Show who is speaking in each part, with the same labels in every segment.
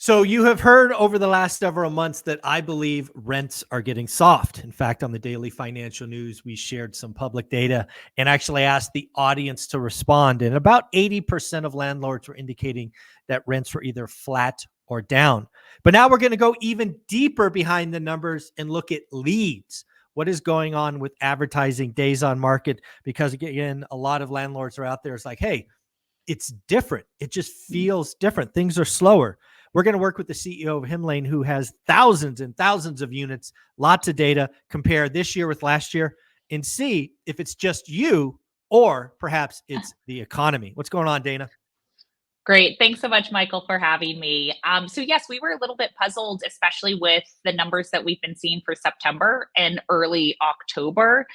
Speaker 1: So you have heard over the last several months that I believe rents are getting soft. In fact, on the daily financial news, we shared some public data and actually asked the audience to respond. And about 80% of landlords were indicating that rents were either flat or down. But now we're going to go even deeper behind the numbers and look at leads. What is going on with advertising, days on market? Because again, a lot of landlords are out there. It's like, hey, it's different. It just feels different. Things are slower. We're going to work with the CEO of Helion, who has thousands and thousands of units, lots of data, compare this year with last year, and see if it's just you or perhaps it's the economy. What's going on, Dana?
Speaker 2: Great. Thanks so much, Michael, for having me. So yes, we were a little bit puzzled, especially with the numbers that we've been seeing for September and early October.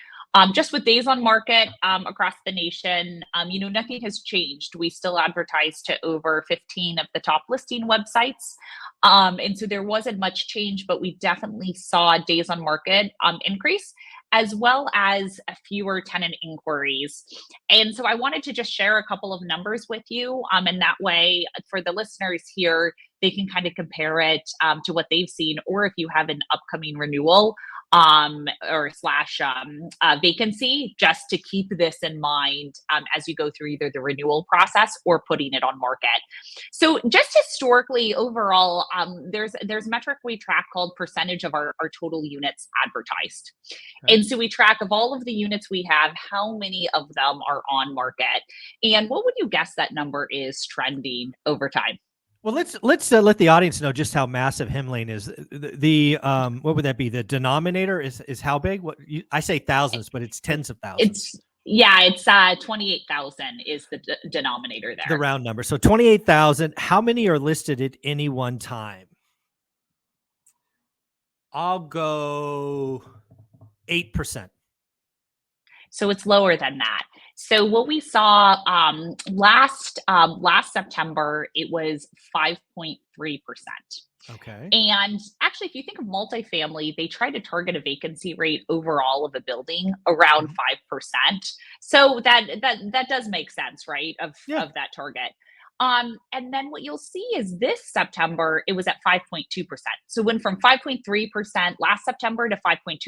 Speaker 2: Just with days on market across the nation, nothing has changed. We still advertise to over 15 of the top listing websites. And so there wasn't much change, but we definitely saw days on market increase, as well as fewer tenant inquiries. And so I wanted to just share a couple of numbers with you. And that way, for the listeners here, they can kind of compare it to what they've seen, or if you have an upcoming renewal or slash vacancy, just to keep this in mind as you go through either the renewal process or putting it on market. So just historically, overall, there's a metric we track called percentage of our total units advertised. Okay. And so we track of all of the units we have, how many of them are on market. And what would you guess that number is trending over time?
Speaker 1: Well, let's let the audience know just how massive Helion is. The what would that be? The denominator is how big? What I say thousands, but it's tens of thousands.
Speaker 2: It's 28,000 is the denominator there.
Speaker 1: The round number. So 28,000. How many are listed at any one time? I'll go 8%.
Speaker 2: So it's lower than that. So what we saw last September, it was 5.3%.
Speaker 1: Okay.
Speaker 2: And actually, if you think of multifamily, they try to target a vacancy rate overall of a building around 5%. So that does make sense, right? Of that target. And then what you'll see is this September, it was at 5.2%. So went from 5.3% last September to 5.2%.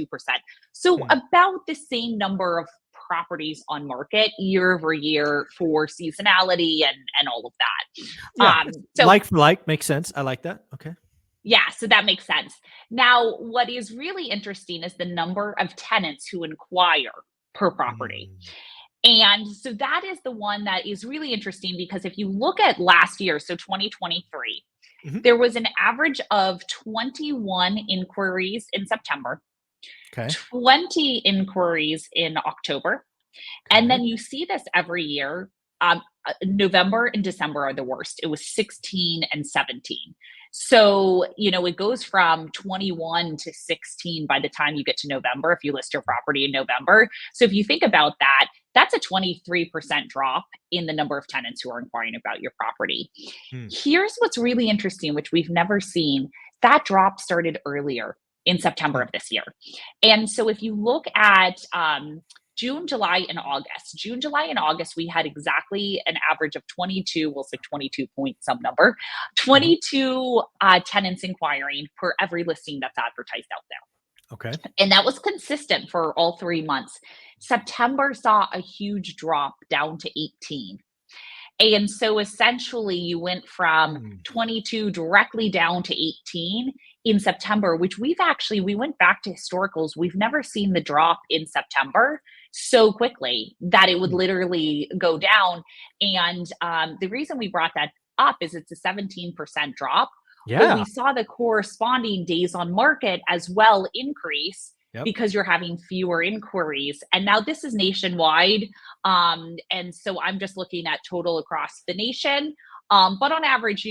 Speaker 2: So about the same number of properties on market year over year for seasonality and all of that.
Speaker 1: Yeah. So like for like makes sense. I like that. Okay.
Speaker 2: Yeah, so that makes sense. Now, what is really interesting is the number of tenants who inquire per property. And so that is the one that is really interesting, because if you look at last year, so 2023, there was an average of 21 inquiries in September, 20 inquiries in October. And then you see this every year. November and December are the worst. It was 16 and 17. So, it goes from 21 to 16 by the time you get to November, if you list your property in November. So if you think about that, that's a 23% drop in the number of tenants who are inquiring about your property. Here's what's really interesting, which we've never seen. That drop started earlier in September of this year. And so if you look at June, July, and August, we had exactly an average of 22, we'll say 22 point some number, 22 tenants inquiring per every listing that's advertised out there.
Speaker 1: Okay.
Speaker 2: And that was consistent for all 3 months. September saw a huge drop down to 18. And so essentially you went from 22 directly down to 18 in September, which we went back to historicals. We've never seen the drop in September so quickly that it would literally go down. And the reason we brought that up is it's a 17% drop.
Speaker 1: Yeah.
Speaker 2: But we saw the corresponding days on market as well increase because you're having fewer inquiries. And now this is nationwide. And so I'm just looking at total across the nation. But on average,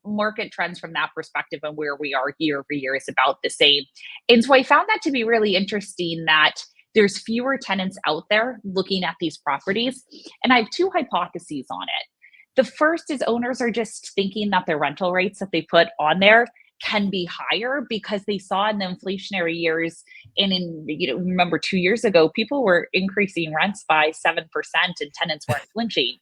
Speaker 2: market trends from that perspective and where we are year over year is about the same. And so I found that to be really interesting, that there's fewer tenants out there looking at these properties. And I have two hypotheses on it. The first is owners are just thinking that the rental rates that they put on there can be higher because they saw in the inflationary years, and remember 2 years ago, people were increasing rents by 7% and tenants weren't flinching,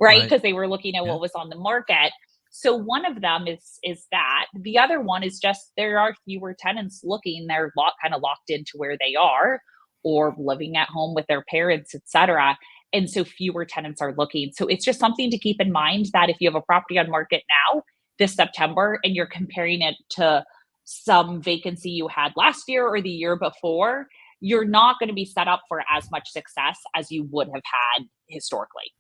Speaker 2: right? Because they were looking at what was on the market. So one of them is that. The other one is just there are fewer tenants looking. They're kind of locked into where they are or living at home with their parents, etc. And so fewer tenants are looking. So it's just something to keep in mind that if you have a property on market now this September and you're comparing it to some vacancy you had last year or the year before, you're not going to be set up for as much success as you would have had historically.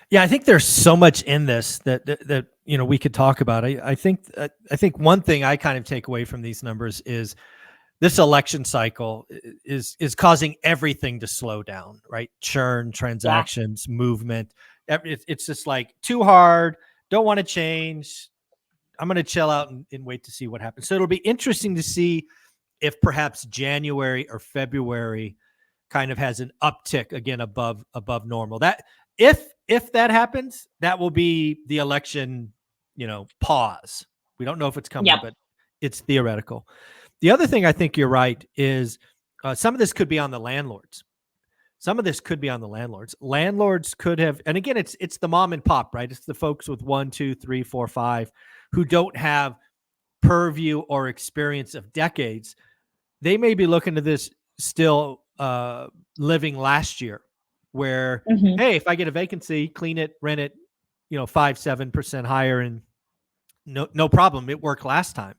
Speaker 1: Yeah, I think there's so much in this that you know we could talk about. I think one thing I kind of take away from these numbers is this election cycle is causing everything to slow down, right? Churn,
Speaker 2: Yeah.
Speaker 1: transactions, movement. It's just like too hard. Don't want to change. I'm going to chill out and wait to see what happens. So it'll be interesting to see if perhaps January or February kind of has an uptick again above normal. That if that happens, that will be the election, pause. We don't know if it's coming,
Speaker 2: Yep.
Speaker 1: but it's theoretical. The other thing I think you're right is some of this could be on the landlords. Landlords could have, and again, it's the mom and pop, right? It's the folks with 1, 2, 3, 4, 5 who don't have purview or experience of decades. They may be looking to this still living last year where,
Speaker 2: Mhm.
Speaker 1: hey, if I get a vacancy, clean it, rent it, 5-7% higher and no problem. It worked last time.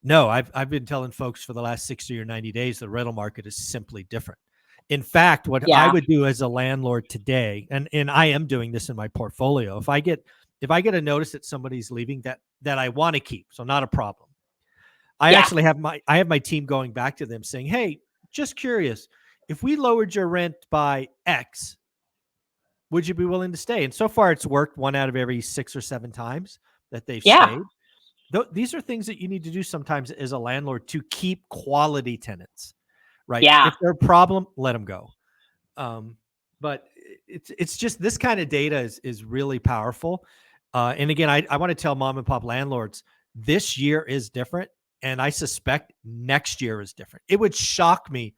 Speaker 1: No, I've been telling folks for the last 60 or 90 days, the rental market is simply different. In fact, what I
Speaker 2: Yeah.
Speaker 1: would do as a landlord today, and I am doing this in my portfolio, if I get a notice that somebody's leaving that I want to keep, so not a problem. I
Speaker 2: Yeah.
Speaker 1: actually have my team going back to them saying, hey, just curious, if we lowered your rent by X, would you be willing to stay? And so far it's worked 1 out of every 6 or 7 times that they've
Speaker 2: Yeah.
Speaker 1: stayed. These are things that you need to do sometimes as a landlord to keep quality tenants, right?
Speaker 2: Yeah.
Speaker 1: If they're a problem, let them go. But it's just this kind of data is really powerful. And again, I want to tell mom and pop landlords this year is different. And I suspect next year is different. It would shock me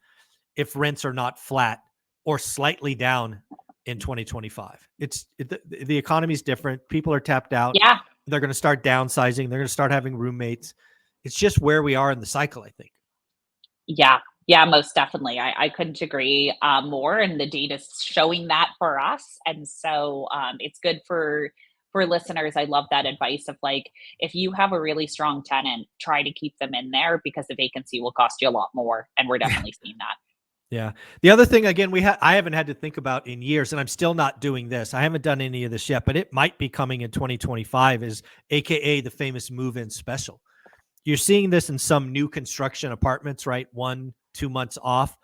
Speaker 1: if rents are not flat or slightly down in 2025. The economy's different. People are tapped out.
Speaker 2: Yeah.
Speaker 1: They're going to start downsizing. They're going to start having roommates. It's just where we are in the cycle, I think.
Speaker 2: Yeah. Yeah, most definitely. I couldn't agree more, and the data's showing that for us. And so it's good for listeners. I love that advice of like, if you have a really strong tenant, try to keep them in there because the vacancy will cost you a lot more. And we're definitely seeing that.
Speaker 1: Yeah. The other thing, again, I haven't had to think about in years, and I'm still not doing this. I haven't done any of this yet, but it might be coming in 2025 is AKA the famous Movein Special. You're seeing this in some new construction apartments, right? 1-2 months off.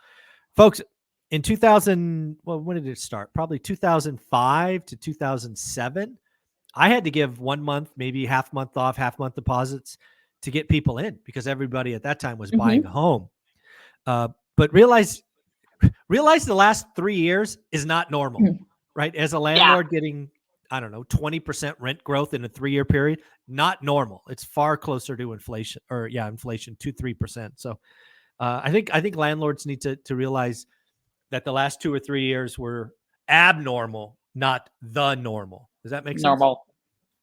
Speaker 1: Folks, in 2000, well, when did it start? Probably 2005 to 2007. I had to give 1 month, maybe half month off, half month deposits to get people in because everybody at that time was buying a
Speaker 2: Hmm.
Speaker 1: home. But realize the last 3 years is not normal, right? As a
Speaker 2: Yeah.
Speaker 1: landlord getting, I don't know, 20% rent growth in a 3-year period, not normal. It's far closer to inflation inflation 2-3%. So I think landlords need to realize that the last 2 or 3 years were abnormal, not the normal. Does that make sense?
Speaker 2: Normal.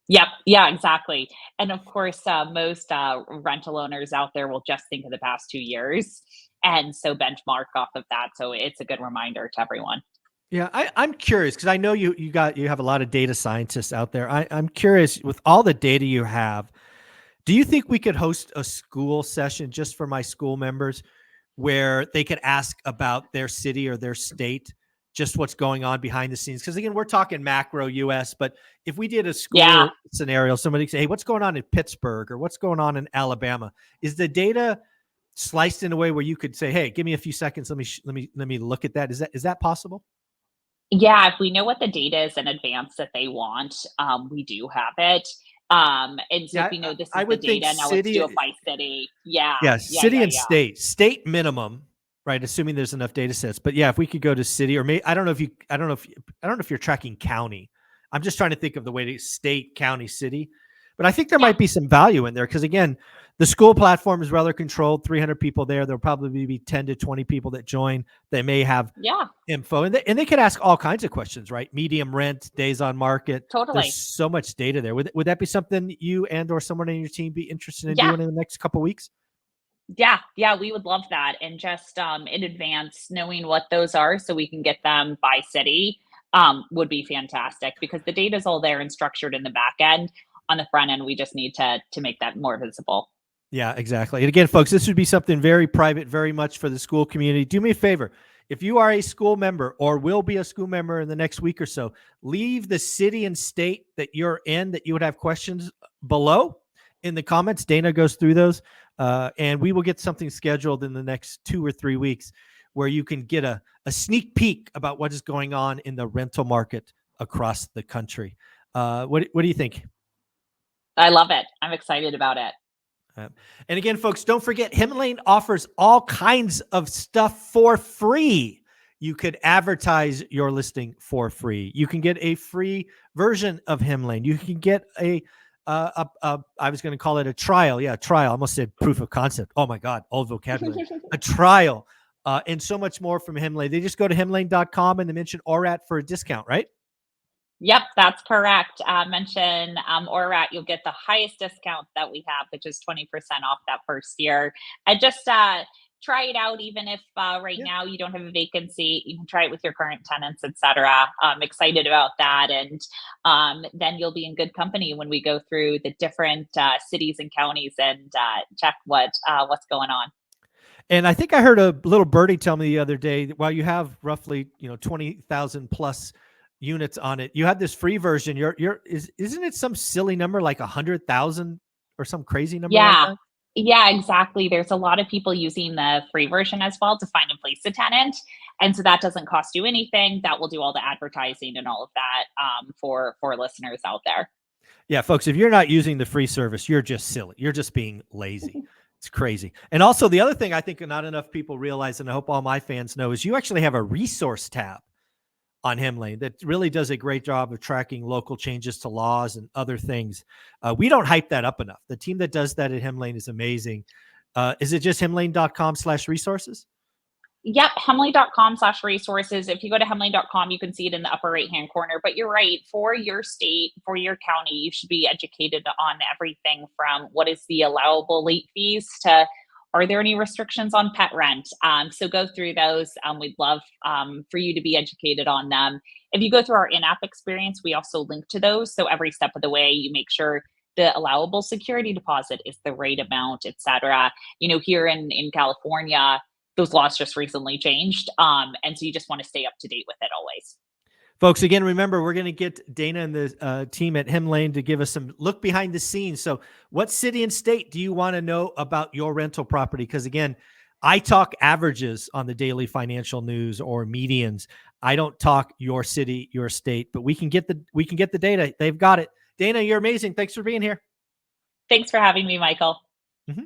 Speaker 2: Yep. Yeah, exactly. And of course, most rental owners out there will just think of the past 2 years and so benchmark off of that. So it's a good reminder to everyone.
Speaker 1: Yeah, I'm curious because I know you have a lot of data scientists out there. I'm curious with all the data you have, do you think we could host a school session just for my school members where they could ask about their city or their state, just what's going on behind the scenes? Because again, we're talking macro US, but if we did a
Speaker 2: Yeah.
Speaker 1: school scenario, somebody could say, hey, what's going on in Pittsburgh or what's going on in Alabama? Is the data sliced in a way where you could say, hey, give me a few seconds. Let me look at that. Is that possible?
Speaker 2: Yeah, if we know what the data is in advance that they want, we do have it. And so if
Speaker 1: Yeah,
Speaker 2: we know this
Speaker 1: I
Speaker 2: is the
Speaker 1: would think
Speaker 2: data, now let's do it
Speaker 1: city,
Speaker 2: by city. Yeah,
Speaker 1: yeah,
Speaker 2: yeah,
Speaker 1: city
Speaker 2: yeah,
Speaker 1: and
Speaker 2: yeah.
Speaker 1: state minimum, right? Assuming there's enough data sets. But yeah, if we could go to city or maybe I don't know if you're tracking county. I'm just trying to think of the way to state, county, city. But I think there
Speaker 2: Yeah.
Speaker 1: might be some value in there because again, The school platform is rather controlled, 300 people there. There'll probably be 10 to 20 people that join. They may have info, and they could ask all kinds of questions, right? Medium rent, days on market.
Speaker 2: Totally.
Speaker 1: There's so much data there. Would that be something you and or someone in your team be interested in
Speaker 2: Yeah.
Speaker 1: doing in the next couple of weeks?
Speaker 2: Yeah, we would love that. And just in advance, knowing what those are so we can get them by city would be fantastic because the data is all there and structured in the back end. On the front end, we just need to make that more visible.
Speaker 1: Yeah, exactly. And again, folks, this would be something very private, very much for the school community. Do me a favor. If you are a school member or will be a school member in the next week or so, leave the city and state that you're in that you would have questions below in the comments. Dana goes through those, and we will get something scheduled in the next 2 or 3 weeks where you can get a sneak peek about what is going on in the rental market across the country. What do you think?
Speaker 2: I love it. I'm excited about it.
Speaker 1: And again, folks, don't forget, Helion offers all kinds of stuff for free. You could advertise your listing for free. You can get a free version of Helion. You can get I was going to call it a trial. Yeah, trial. I almost said proof of concept. Oh my God, old vocabulary. A trial and so much more from Helion. They just go to helion.com and they mention Orat for a discount, right?
Speaker 2: Yep, that's correct. Mention Orat, you'll get the highest discount that we have, which is 20% off that first year. And just try it out, even if now you don't have a vacancy. You can try it with your current tenants, etc. I'm excited about that, and then you'll be in good company when we go through the different cities and counties and check what's going on.
Speaker 1: And I think I heard a little birdie tell me the other day that while you have roughly 20,000 plus units on it, you have this free version. Isn't it some silly number like 100,000 or some crazy number like that?
Speaker 2: Yeah, exactly. There's a lot of people using the free version as well to find and place a tenant. And so that doesn't cost you anything. That will do all the advertising and all of that for listeners out there.
Speaker 1: Yeah, folks, if you're not using the free service, you're just silly. You're just being lazy. It's crazy. And also the other thing I think not enough people realize, and I hope all my fans know, is you actually have a resource tab on Helion that really does a great job of tracking local changes to laws and other things. We don't hype that up enough. The team that does that at Helion is amazing. Is it just helion.com/resources?
Speaker 2: Yep, hemley.com/resources. If you go to hemley.com, you can see it in the upper right-hand corner. But you're right, for your state, for your county, you should be educated on everything from what is the allowable late fees to are there any restrictions on pet rent? So go through those. We'd love for you to be educated on them. If you go through our in-app experience, we also link to those. So every step of the way, you make sure the allowable security deposit is the right amount, et cetera. Here in California, those laws just recently changed. And so you just want to stay up to date with it always.
Speaker 1: Folks, again, remember, we're going to get Dana and the team at Helion to give us some look behind the scenes. So what city and state do you want to know about your rental property? Because, again, I talk averages on the daily financial news or medians. I don't talk your city, your state, but we can get the data. They've got it. Dana, you're amazing. Thanks for being here.
Speaker 2: Thanks for having me, Michael.
Speaker 1: Mm-hmm.